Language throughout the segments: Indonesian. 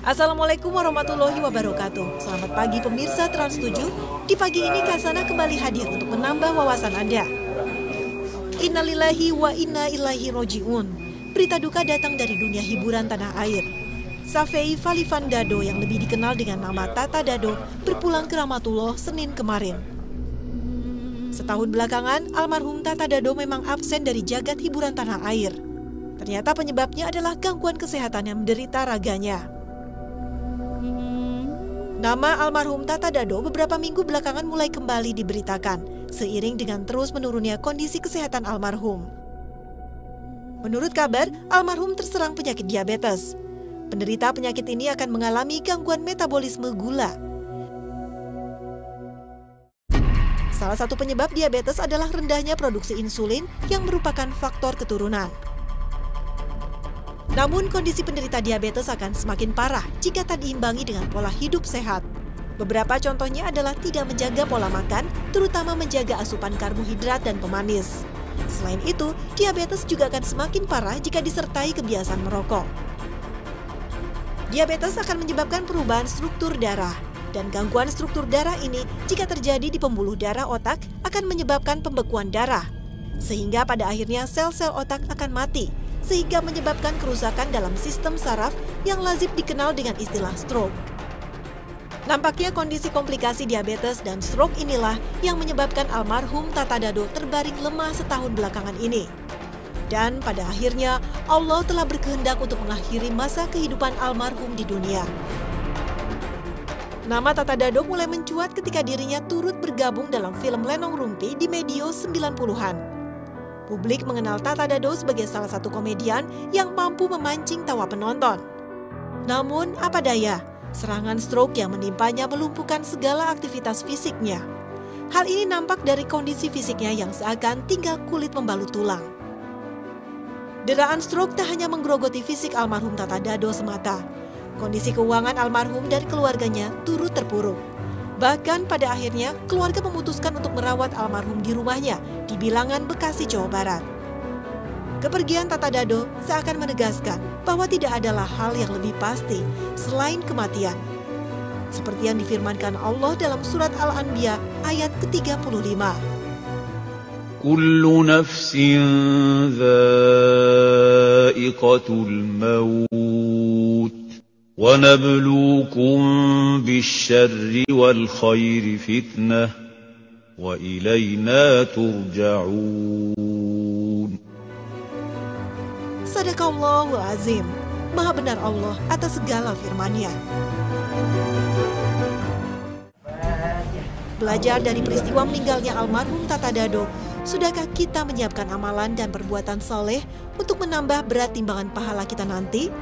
Assalamualaikum warahmatullahi wabarakatuh. Selamat pagi pemirsa Trans 7. Di pagi ini Kasana kembali hadir untuk menambah wawasan Anda. Innalillahi wa inna ilaihi roji'un. Berita duka datang dari dunia hiburan tanah air. Safei Falivan Dado yang lebih dikenal dengan nama Tata Dado berpulang ke Rahmatullah Senin kemarin. Setahun belakangan, almarhum Tata Dado memang absen dari jagat hiburan tanah air. Ternyata penyebabnya adalah gangguan kesehatan yang menderita raganya. Nama almarhum Tata Dado beberapa minggu belakangan mulai kembali diberitakan, seiring dengan terus menurunnya kondisi kesehatan almarhum. Menurut kabar, almarhum terserang penyakit diabetes. Penderita penyakit ini akan mengalami gangguan metabolisme gula. Salah satu penyebab diabetes adalah rendahnya produksi insulin yang merupakan faktor keturunan. Namun kondisi penderita diabetes akan semakin parah jika tak diimbangi dengan pola hidup sehat. Beberapa contohnya adalah tidak menjaga pola makan, terutama menjaga asupan karbohidrat dan pemanis. Selain itu, diabetes juga akan semakin parah jika disertai kebiasaan merokok. Diabetes akan menyebabkan perubahan struktur darah. Dan gangguan struktur darah ini jika terjadi di pembuluh darah otak akan menyebabkan pembekuan darah. Sehingga pada akhirnya sel-sel otak akan mati, sehingga menyebabkan kerusakan dalam sistem saraf yang lazim dikenal dengan istilah stroke. Nampaknya kondisi komplikasi diabetes dan stroke inilah yang menyebabkan almarhum Tata Dado terbaring lemah setahun belakangan ini. Dan pada akhirnya Allah telah berkehendak untuk mengakhiri masa kehidupan almarhum di dunia. Nama Tata Dado mulai mencuat ketika dirinya turut bergabung dalam film Lenong Rumpi di medio 90-an. Publik mengenal Tata Dado sebagai salah satu komedian yang mampu memancing tawa penonton. Namun, apa daya, serangan stroke yang menimpanya melumpuhkan segala aktivitas fisiknya. Hal ini nampak dari kondisi fisiknya yang seakan tinggal kulit membalut tulang. Deraan stroke tak hanya menggerogoti fisik almarhum Tata Dado semata. Kondisi keuangan almarhum dan keluarganya turut terpuruk. Bahkan pada akhirnya keluarga memutuskan untuk merawat almarhum di rumahnya di Bilangan, Bekasi, Jawa Barat. Kepergian Tata Dado seakan menegaskan bahwa tidak adalah hal yang lebih pasti selain kematian. Seperti yang difirmankan Allah dalam surat Al-Anbiya ayat ke-35. Kullu nafsin dha'iqatul maut. وَنَبْلُوكُمْ بِالشَّرِّ وَالْخَيْرِ فِتْنَةً وَإِلَيْنَا تُرْجَعُونَ. Sadaqallahul Azim. Maha benar Allah atas segala firman-Nya. Belajar dari peristiwa meninggalnya almarhum Tata Dado, sudahkah kita menyiapkan amalan dan perbuatan saleh untuk menambah berat timbangan pahala kita nanti?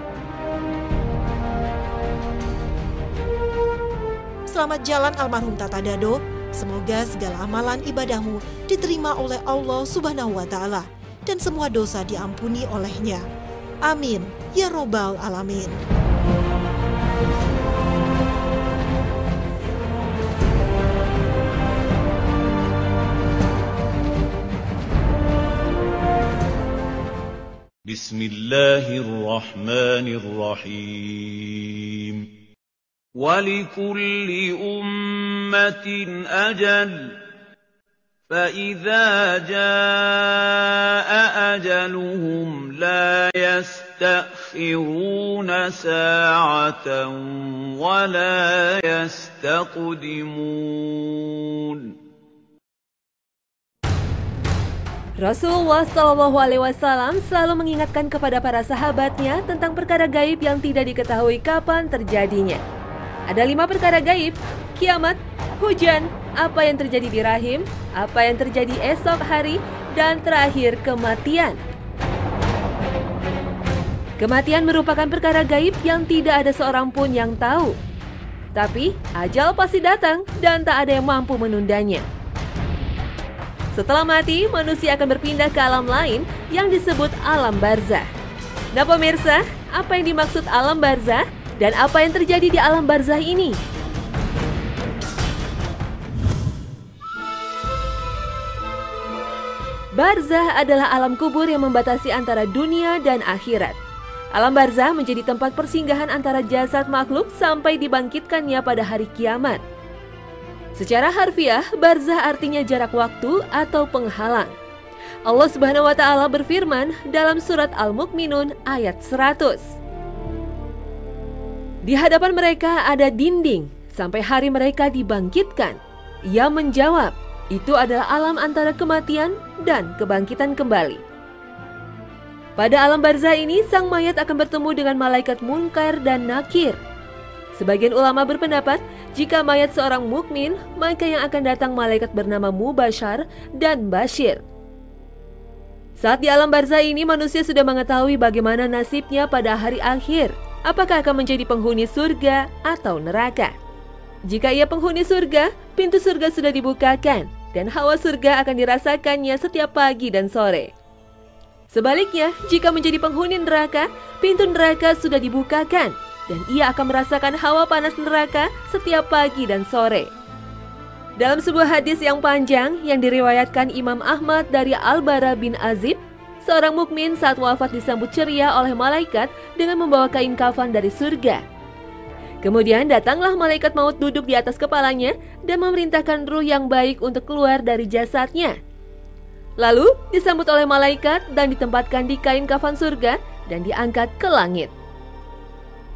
Selamat jalan almarhum Tata Dado. Semoga segala amalan ibadahmu diterima oleh Allah Subhanahu wa Ta'ala dan semua dosa diampuni olehnya. Amin ya Robbal Alamin. Bismillahirrahmanirrahim. وَلِكُلِّ أُمَّةٍ أَجَلٌ فَإِذَا جَاءَ أَجَلُهُمْ لَا يَسْتَأْخِرُونَ سَاعَةً وَلَا يَسْتَقْدِمُونَ. Rasulullah SAW selalu mengingatkan kepada para sahabatnya tentang perkara gaib yang tidak diketahui kapan terjadinya. Ada 5 perkara gaib: kiamat, hujan, apa yang terjadi di rahim, apa yang terjadi esok hari, dan terakhir kematian. Kematian merupakan perkara gaib yang tidak ada seorang pun yang tahu. Tapi ajal pasti datang dan tak ada yang mampu menundanya. Setelah mati, manusia akan berpindah ke alam lain yang disebut alam barzah. Nah pemirsa, apa yang dimaksud alam barzah? Dan apa yang terjadi di alam barzah ini? Barzah adalah alam kubur yang membatasi antara dunia dan akhirat. Alam barzah menjadi tempat persinggahan antara jasad makhluk sampai dibangkitkannya pada hari kiamat. Secara harfiah, barzah artinya jarak waktu atau penghalang. Allah Subhanahu wa Ta'ala berfirman dalam surat Al-Mu'minun ayat 100. Di hadapan mereka ada dinding sampai hari mereka dibangkitkan. Ia menjawab, itu adalah alam antara kematian dan kebangkitan kembali. Pada alam barzah ini, sang mayat akan bertemu dengan malaikat Munkar dan Nakir. Sebagian ulama berpendapat, jika mayat seorang mukmin, maka yang akan datang malaikat bernama Mubashar dan Bashir. Saat di alam barzah ini, manusia sudah mengetahui bagaimana nasibnya pada hari akhir. Apakah akan menjadi penghuni surga atau neraka? Jika ia penghuni surga, pintu surga sudah dibukakan, dan hawa surga akan dirasakannya setiap pagi dan sore. Sebaliknya, jika menjadi penghuni neraka, pintu neraka sudah dibukakan, dan ia akan merasakan hawa panas neraka setiap pagi dan sore. Dalam sebuah hadis yang panjang yang diriwayatkan Imam Ahmad dari Al-Bara bin Azib, seorang mukmin saat wafat disambut ceria oleh malaikat dengan membawa kain kafan dari surga. Kemudian datanglah malaikat maut duduk di atas kepalanya dan memerintahkan ruh yang baik untuk keluar dari jasadnya. Lalu disambut oleh malaikat dan ditempatkan di kain kafan surga dan diangkat ke langit.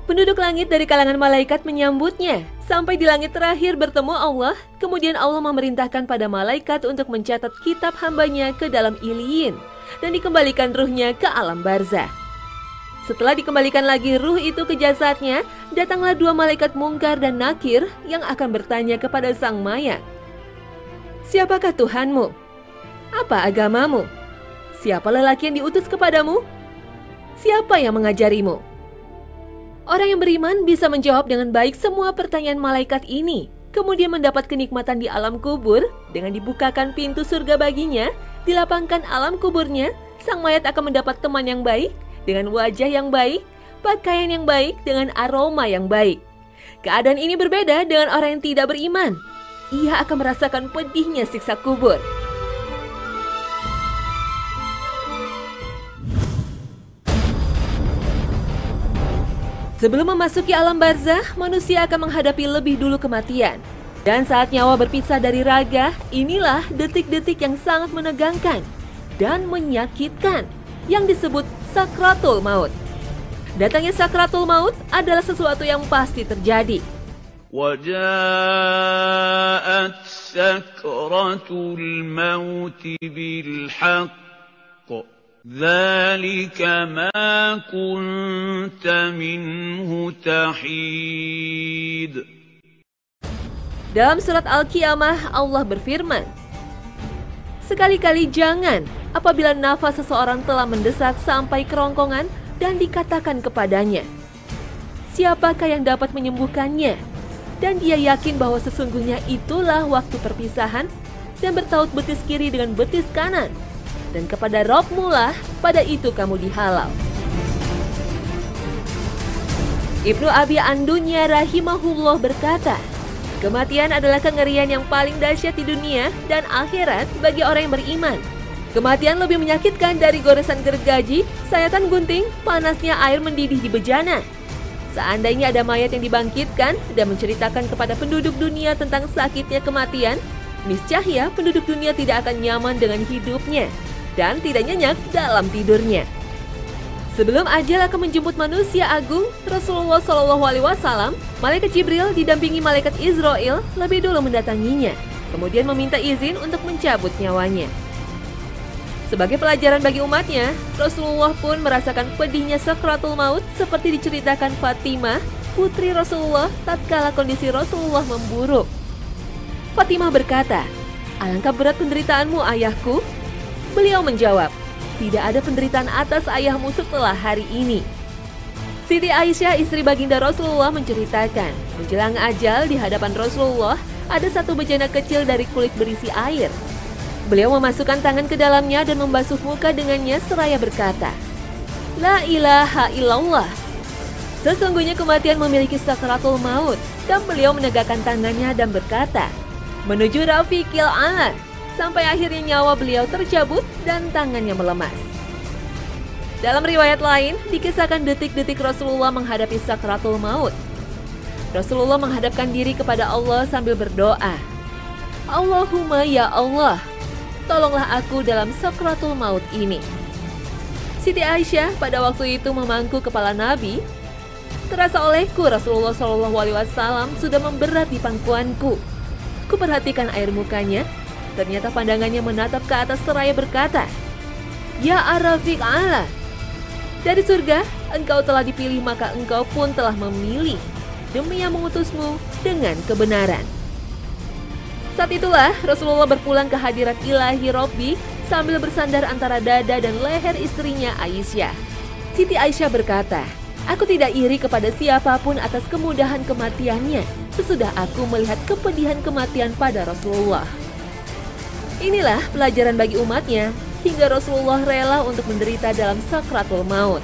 Penduduk langit dari kalangan malaikat menyambutnya sampai di langit terakhir bertemu Allah. Kemudian Allah memerintahkan pada malaikat untuk mencatat kitab hambanya ke dalam Iliyin dan dikembalikan ruhnya ke alam barzah. Setelah dikembalikan lagi ruh itu ke jasadnya, datanglah dua malaikat Munkar dan Nakir yang akan bertanya kepada sang mayat, "Siapakah Tuhanmu? Apa agamamu? Siapa lelaki yang diutus kepadamu? Siapa yang mengajarimu?" Orang yang beriman bisa menjawab dengan baik semua pertanyaan malaikat ini, kemudian mendapat kenikmatan di alam kubur dengan dibukakan pintu surga baginya. Dilapangkan alam kuburnya, sang mayat akan mendapat teman yang baik, dengan wajah yang baik, pakaian yang baik, dengan aroma yang baik. Keadaan ini berbeda dengan orang yang tidak beriman. Ia akan merasakan pedihnya siksa kubur. Sebelum memasuki alam barzah, manusia akan menghadapi lebih dulu kematian. Dan saat nyawa berpisah dari raga, inilah detik-detik yang sangat menegangkan dan menyakitkan yang disebut sakratul maut. Datangnya sakratul maut adalah sesuatu yang pasti terjadi. وَجَاءَتْ سَكْرَةُ الْمَوْتِ بِالْحَقِّ ذَلِكَ مَا كُنْتَ مِنْهُ تَحِيدُ. Dalam surat Al-Qiyamah, Allah berfirman, "Sekali-kali jangan apabila nafas seseorang telah mendesak sampai kerongkongan dan dikatakan kepadanya, 'Siapakah yang dapat menyembuhkannya?' Dan dia yakin bahwa sesungguhnya itulah waktu perpisahan dan bertaut betis kiri dengan betis kanan. Dan kepada Rabb-Mu lah pada itu kamu dihalau." Ibnu Abi An-Dunya rahimahullah berkata, kematian adalah kengerian yang paling dahsyat di dunia dan akhirat bagi orang yang beriman. Kematian lebih menyakitkan dari goresan gergaji, sayatan gunting, panasnya air mendidih di bejana. Seandainya ada mayat yang dibangkitkan dan menceritakan kepada penduduk dunia tentang sakitnya kematian, niscaya penduduk dunia tidak akan nyaman dengan hidupnya dan tidak nyenyak dalam tidurnya. Sebelum ajal akan menjemput manusia agung, Rasulullah SAW, malaikat Jibril didampingi malaikat Israel lebih dulu mendatanginya, kemudian meminta izin untuk mencabut nyawanya. Sebagai pelajaran bagi umatnya, Rasulullah pun merasakan pedihnya sakratul maut seperti diceritakan Fatimah, putri Rasulullah tatkala kondisi Rasulullah memburuk. Fatimah berkata, "Alangkah berat penderitaanmu, ayahku." Beliau menjawab, "Tidak ada penderitaan atas ayahmu setelah hari ini." Siti Aisyah, istri baginda Rasulullah, menceritakan, menjelang ajal di hadapan Rasulullah ada satu bejana kecil dari kulit berisi air. Beliau memasukkan tangan ke dalamnya dan membasuh muka dengannya seraya berkata, "La ilaha illallah." Sesungguhnya kematian memiliki sakratul maut, dan beliau menegakkan tangannya dan berkata, "Menuju Rafiqil A'la," sampai akhirnya nyawa beliau tercabut dan tangannya melemas. Dalam riwayat lain, dikisahkan detik-detik Rasulullah menghadapi sakratul maut. Rasulullah menghadapkan diri kepada Allah sambil berdoa, Allahumma ya Allah, tolonglah aku dalam sakratul maut ini. Siti Aisyah pada waktu itu memangku kepala Nabi. Terasa olehku Rasulullah SAW sudah memberat di pangkuanku. Kuperhatikan air mukanya, ternyata pandangannya menatap ke atas seraya berkata, Ya Arafiq Allah, dari surga engkau telah dipilih maka engkau pun telah memilih demi yang mengutusmu dengan kebenaran. Saat itulah Rasulullah berpulang ke hadirat ilahi Robbi sambil bersandar antara dada dan leher istrinya Aisyah. Siti Aisyah berkata, Aku tidak iri kepada siapapun atas kemudahan kematiannya sesudah aku melihat kepedihan kematian pada Rasulullah. Inilah pelajaran bagi umatnya hingga Rasulullah rela untuk menderita dalam sakratul maut.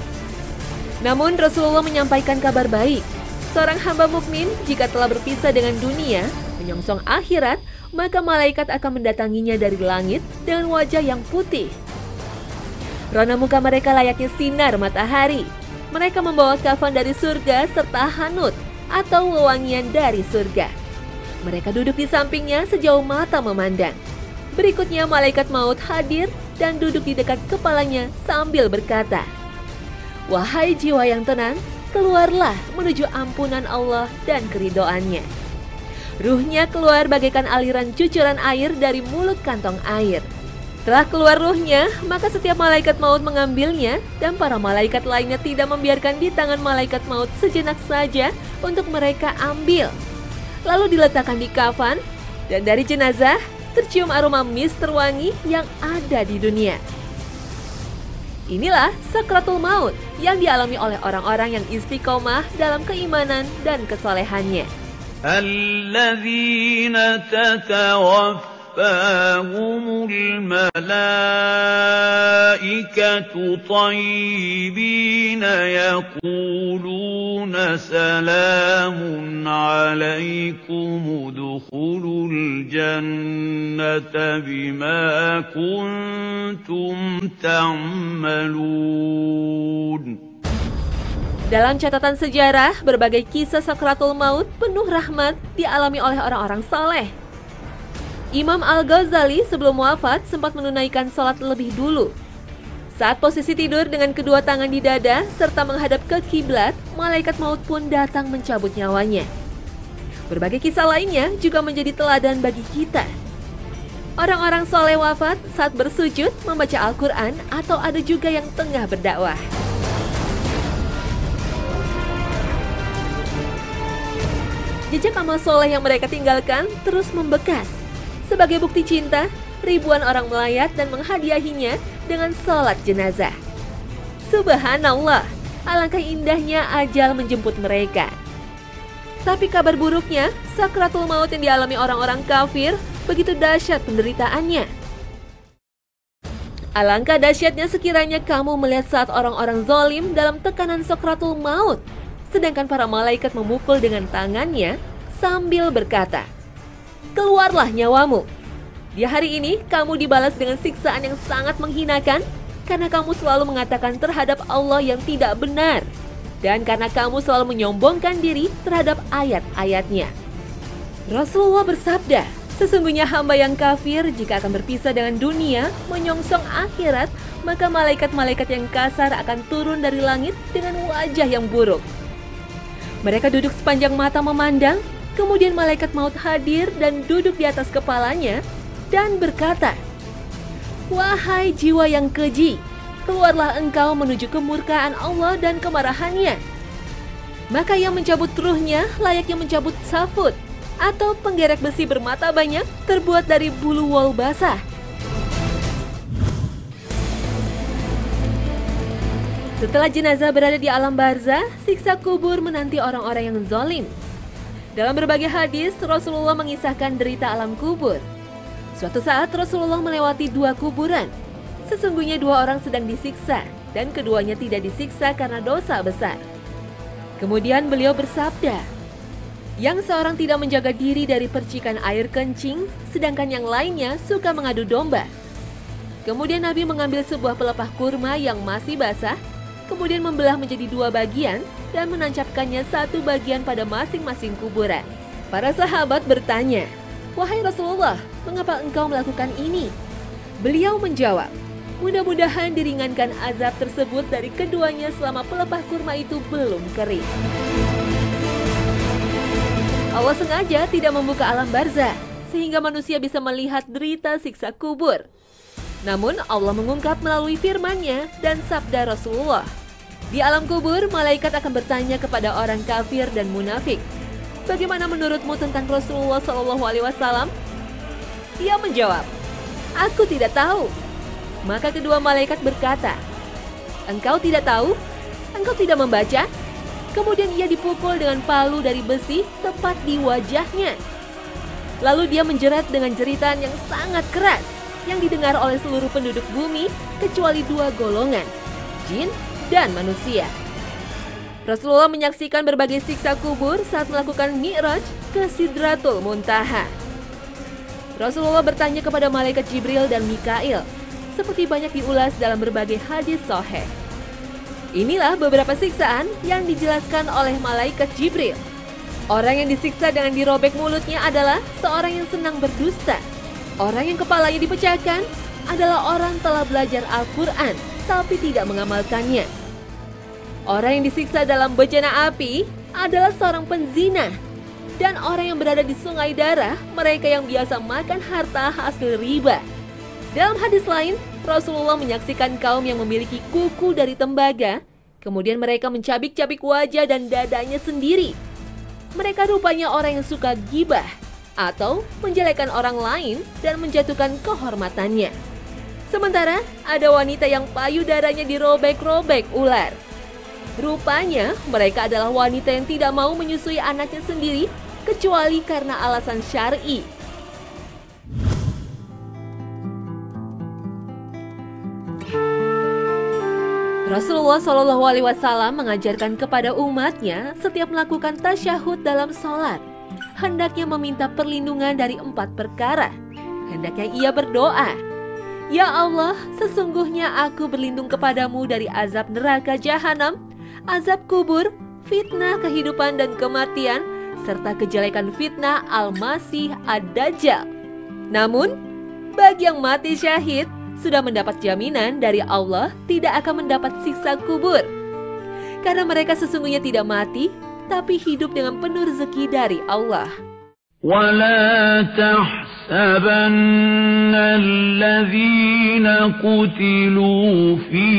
Namun Rasulullah menyampaikan kabar baik. Seorang hamba mukmin jika telah berpisah dengan dunia, menyongsong akhirat, maka malaikat akan mendatanginya dari langit dengan wajah yang putih. Rona muka mereka layaknya sinar matahari. Mereka membawa kafan dari surga serta hanut atau wewangian dari surga. Mereka duduk di sampingnya sejauh mata memandang. Berikutnya malaikat maut hadir dan duduk di dekat kepalanya sambil berkata, Wahai jiwa yang tenang, keluarlah menuju ampunan Allah dan keridhoannya. Ruhnya keluar bagaikan aliran cucuran air dari mulut kantong air. Setelah keluar ruhnya, maka setiap malaikat maut mengambilnya dan para malaikat lainnya tidak membiarkan di tangan malaikat maut sejenak saja untuk mereka ambil. Lalu diletakkan di kafan dan dari jenazah tercium aroma mis terwangi yang ada di dunia. Inilah sakratul maut yang dialami oleh orang-orang yang istiqomah dalam keimanan dan kesolehannya. Alladzina tatawaffahumul malaikatu tayyibina yaquluna salamun alaikum udkhulul jannata bima kuntum ta'malun. Dalam catatan sejarah, berbagai kisah sakratul maut penuh rahmat dialami oleh orang-orang saleh. Imam Al-Ghazali sebelum wafat sempat menunaikan sholat lebih dulu. Saat posisi tidur dengan kedua tangan di dada serta menghadap ke kiblat, malaikat maut pun datang mencabut nyawanya. Berbagai kisah lainnya juga menjadi teladan bagi kita. Orang-orang soleh wafat saat bersujud membaca Al-Quran atau ada juga yang tengah berdakwah. Jejak amal soleh yang mereka tinggalkan terus membekas. Sebagai bukti cinta, ribuan orang melayat dan menghadiahinya dengan sholat jenazah. Subhanallah, alangkah indahnya ajal menjemput mereka. Tapi kabar buruknya, sakratul maut yang dialami orang-orang kafir begitu dahsyat penderitaannya. Alangkah dahsyatnya sekiranya kamu melihat saat orang-orang zalim dalam tekanan sakratul maut, sedangkan para malaikat memukul dengan tangannya sambil berkata, Keluarlah nyawamu. Di hari ini kamu dibalas dengan siksaan yang sangat menghinakan karena kamu selalu mengatakan terhadap Allah yang tidak benar dan karena kamu selalu menyombongkan diri terhadap ayat-ayatnya. Rasulullah bersabda, sesungguhnya hamba yang kafir jika akan berpisah dengan dunia menyongsong akhirat, maka malaikat-malaikat yang kasar akan turun dari langit dengan wajah yang buruk. Mereka duduk sepanjang mata memandang, kemudian malaikat maut hadir dan duduk di atas kepalanya dan berkata, Wahai jiwa yang keji, keluarlah engkau menuju kemurkaan Allah dan kemarahannya. Maka yang mencabut ruhnya layaknya mencabut safut atau penggerek besi bermata banyak terbuat dari bulu wol basah. Setelah jenazah berada di alam barzah, siksa kubur menanti orang-orang yang zalim. Dalam berbagai hadis, Rasulullah mengisahkan derita alam kubur. Suatu saat Rasulullah melewati 2 kuburan. Sesungguhnya 2 orang sedang disiksa, dan keduanya tidak disiksa karena dosa besar. Kemudian beliau bersabda, yang seorang tidak menjaga diri dari percikan air kencing, sedangkan yang lainnya suka mengadu domba. Kemudian Nabi mengambil sebuah pelepah kurma yang masih basah, kemudian membelah menjadi 2 bagian dan menancapkannya satu bagian pada masing-masing kuburan. Para sahabat bertanya, "Wahai Rasulullah, mengapa engkau melakukan ini?" Beliau menjawab, "Mudah-mudahan diringankan azab tersebut dari keduanya selama pelepah kurma itu belum kering." Allah sengaja tidak membuka alam barzah, sehingga manusia bisa melihat derita siksa kubur. Namun Allah mengungkap melalui firman-Nya dan sabda Rasulullah. Di alam kubur, malaikat akan bertanya kepada orang kafir dan munafik, "Bagaimana menurutmu tentang Rasulullah SAW?" Ia menjawab, "Aku tidak tahu." Maka kedua malaikat berkata, "Engkau tidak tahu? Engkau tidak membaca?" Kemudian ia dipukul dengan palu dari besi tepat di wajahnya. Lalu dia menjerat dengan jeritan yang sangat keras yang didengar oleh seluruh penduduk bumi kecuali 2 golongan, jin dan manusia. Rasulullah menyaksikan berbagai siksa kubur saat melakukan Mi'raj ke Sidratul Muntaha. Rasulullah bertanya kepada malaikat Jibril dan Mikail, seperti banyak diulas dalam berbagai hadis sahih. Inilah beberapa siksaan yang dijelaskan oleh malaikat Jibril. Orang yang disiksa dengan dirobek mulutnya adalah seorang yang senang berdusta. Orang yang kepalanya dipecahkan adalah orang telah belajar Al-Quran tapi tidak mengamalkannya. Orang yang disiksa dalam bejana api adalah seorang penzina. Dan orang yang berada di sungai darah, mereka yang biasa makan harta hasil riba. Dalam hadis lain, Rasulullah menyaksikan kaum yang memiliki kuku dari tembaga, kemudian mereka mencabik-cabik wajah dan dadanya sendiri. Mereka rupanya orang yang suka gibah atau menjelekan orang lain dan menjatuhkan kehormatannya. Sementara ada wanita yang payudaranya dirobek-robek ular. Rupanya mereka adalah wanita yang tidak mau menyusui anaknya sendiri kecuali karena alasan syar'i. Rasulullah SAW mengajarkan kepada umatnya setiap melakukan tasyahud dalam sholat, hendaknya meminta perlindungan dari 4 perkara. Hendaknya ia berdoa, "Ya Allah, sesungguhnya aku berlindung kepadamu dari azab neraka jahanam, azab kubur, fitnah kehidupan dan kematian, serta kejelekan fitnah Al-Masih Ad-Dajjal." Namun, bagi yang mati syahid, sudah mendapat jaminan dari Allah tidak akan mendapat siksa kubur. Karena mereka sesungguhnya tidak mati, tapi hidup dengan penuh rezeki dari Allah. وَلَا تَحْسَبَنَّ الَّذِينَ قُتِلُوا فِي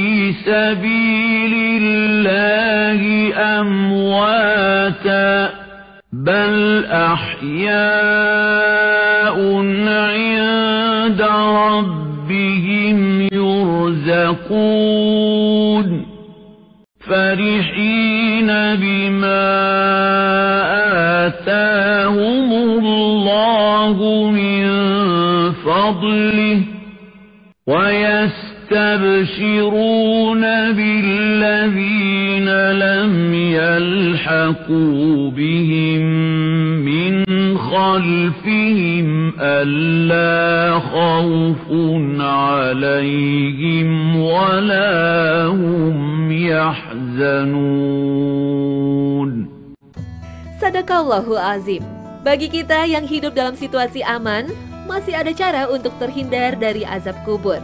سَبِيلِ اللَّهِ أَمْوَاتًا بَلْ أَحْيَاءٌ عِندَ رَبِّهِمْ يُرْزَقُونَ فَرِحِينَ بِمَا آتَاهُمُ اللَّهُ مِنْ فَضْلِهِ وَيَسْتَبْشِرُونَ بِالَّذِينَ لَمْ يَلْحَقُوا بِهِمْ مِنْ خَلْفِهِمْ أَلَّا خَوْفٌ عَلَيْهِمْ وَلَا هُمْ يَحْزَنُونَ. Sadaqallahul Azim. Bagi kita yang hidup dalam situasi aman, masih ada cara untuk terhindar dari azab kubur.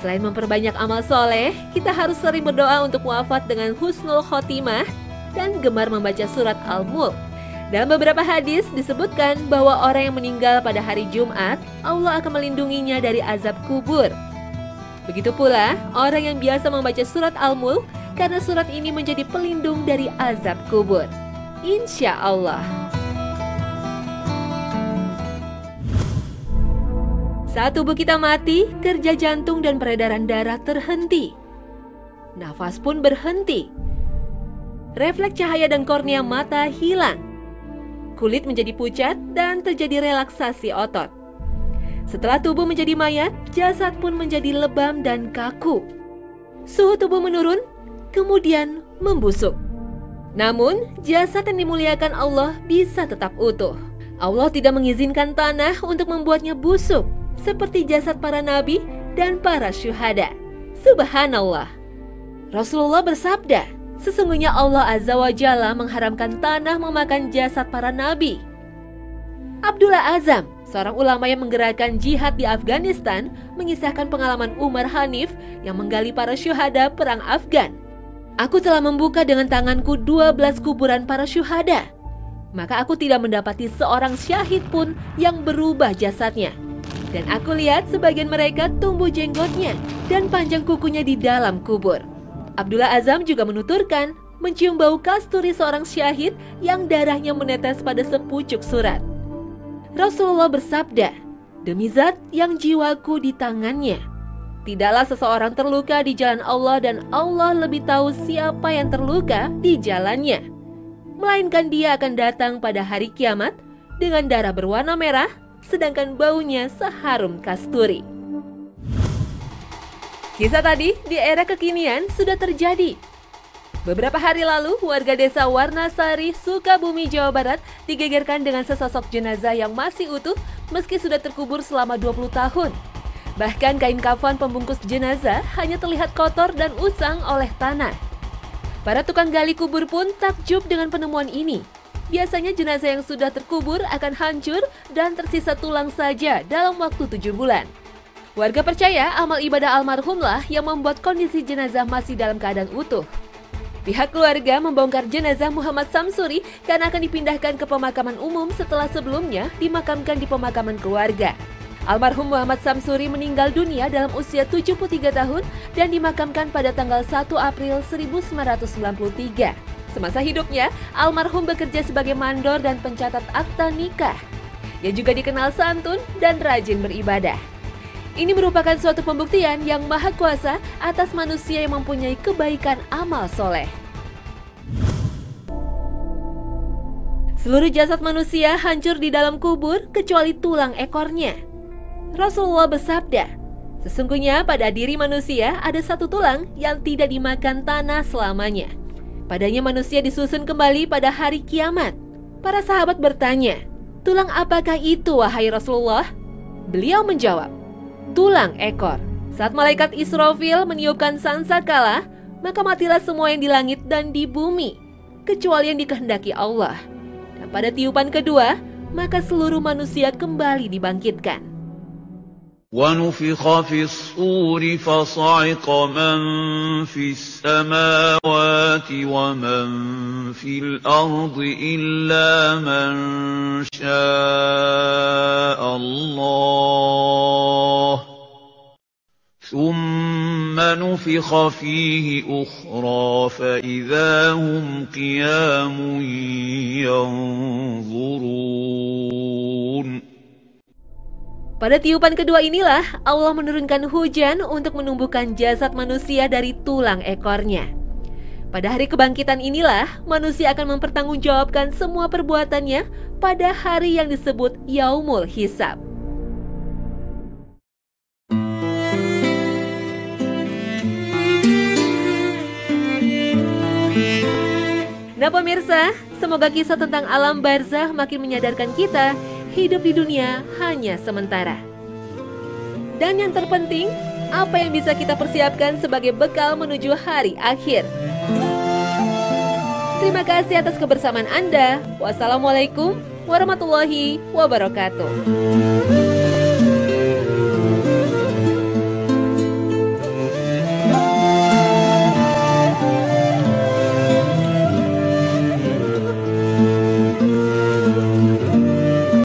Selain memperbanyak amal soleh, kita harus sering berdoa untuk wafat dengan husnul khotimah dan gemar membaca surat Al-Mulk. Dalam beberapa hadis disebutkan bahwa orang yang meninggal pada hari Jumat, Allah akan melindunginya dari azab kubur. Begitu pula orang yang biasa membaca surat Al-Mulk, karena surat ini menjadi pelindung dari azab kubur. Insya Allah. Saat tubuh kita mati, kerja jantung dan peredaran darah terhenti. Nafas pun berhenti. Refleks cahaya dan kornea mata hilang. Kulit menjadi pucat dan terjadi relaksasi otot. Setelah tubuh menjadi mayat, jasad pun menjadi lebam dan kaku. Suhu tubuh menurun, kemudian membusuk. Namun, jasad yang dimuliakan Allah bisa tetap utuh. Allah tidak mengizinkan tanah untuk membuatnya busuk, seperti jasad para nabi dan para syuhada. Subhanallah. Rasulullah bersabda, sesungguhnya Allah Azza wa Jalla mengharamkan tanah memakan jasad para nabi. Abdullah Azam, seorang ulama yang menggerakkan jihad di Afghanistan, mengisahkan pengalaman Umar Hanif yang menggali para syuhada perang Afgan. Aku telah membuka dengan tanganku 12 kuburan para syuhada. Maka aku tidak mendapati seorang syahid pun yang berubah jasadnya. Dan aku lihat sebagian mereka tumbuh jenggotnya dan panjang kukunya di dalam kubur. Abdullah Azam juga menuturkan mencium bau kasturi seorang syahid yang darahnya menetes pada sepucuk surat. Rasulullah bersabda, demi zat yang jiwaku di tangannya, tidaklah seseorang terluka di jalan Allah dan Allah lebih tahu siapa yang terluka di jalannya. Melainkan dia akan datang pada hari kiamat dengan darah berwarna merah, sedangkan baunya seharum kasturi. Kisah tadi di era kekinian sudah terjadi. Beberapa hari lalu, warga desa Warnasari, Sukabumi, Jawa Barat digegerkan dengan sesosok jenazah yang masih utuh meski sudah terkubur selama 20 tahun. Bahkan kain kafan pembungkus jenazah hanya terlihat kotor dan usang oleh tanah. Para tukang gali kubur pun takjub dengan penemuan ini. Biasanya jenazah yang sudah terkubur akan hancur dan tersisa tulang saja dalam waktu 7 bulan. Warga percaya amal ibadah almarhumlah yang membuat kondisi jenazah masih dalam keadaan utuh. Pihak keluarga membongkar jenazah Muhammad Samsuri karena akan dipindahkan ke pemakaman umum setelah sebelumnya dimakamkan di pemakaman keluarga. Almarhum Muhammad Samsuri meninggal dunia dalam usia 73 tahun dan dimakamkan pada tanggal 1 April 1993. Semasa hidupnya, almarhum bekerja sebagai mandor dan pencatat akta nikah. Ia juga dikenal santun dan rajin beribadah. Ini merupakan suatu pembuktian yang maha kuasa atas manusia yang mempunyai kebaikan amal soleh. Seluruh jasad manusia hancur di dalam kubur kecuali tulang ekornya. Rasulullah bersabda, sesungguhnya pada diri manusia ada satu tulang yang tidak dimakan tanah selamanya. Padanya manusia disusun kembali pada hari kiamat. Para sahabat bertanya, tulang apakah itu wahai Rasulullah? Beliau menjawab, tulang ekor. Saat malaikat Israfil meniupkan sangkakala, maka matilah semua yang di langit dan di bumi, kecuali yang dikehendaki Allah. Dan pada tiupan kedua, maka seluruh manusia kembali dibangkitkan. وَنُفِخَ فِي الصُّورِ فَصَعِقَ مَن فِي السَّمَاوَاتِ وَمَن فِي الْأَرْضِ إِلَّا مَن شَاءَ اللَّهُ ثُمَّ نُفِخَ فِيهِ أُخْرَى فَإِذَا هُمْ قِيَامٌ يَنظُرُونَ. Pada tiupan kedua inilah Allah menurunkan hujan untuk menumbuhkan jasad manusia dari tulang ekornya. Pada hari kebangkitan inilah manusia akan mempertanggungjawabkan semua perbuatannya pada hari yang disebut Yaumul Hisab. Nah pemirsa, semoga kisah tentang alam barzah makin menyadarkan kita hidup di dunia hanya sementara. Dan yang terpenting, apa yang bisa kita persiapkan sebagai bekal menuju hari akhir. Terima kasih atas kebersamaan Anda. Wassalamualaikum warahmatullahi wabarakatuh.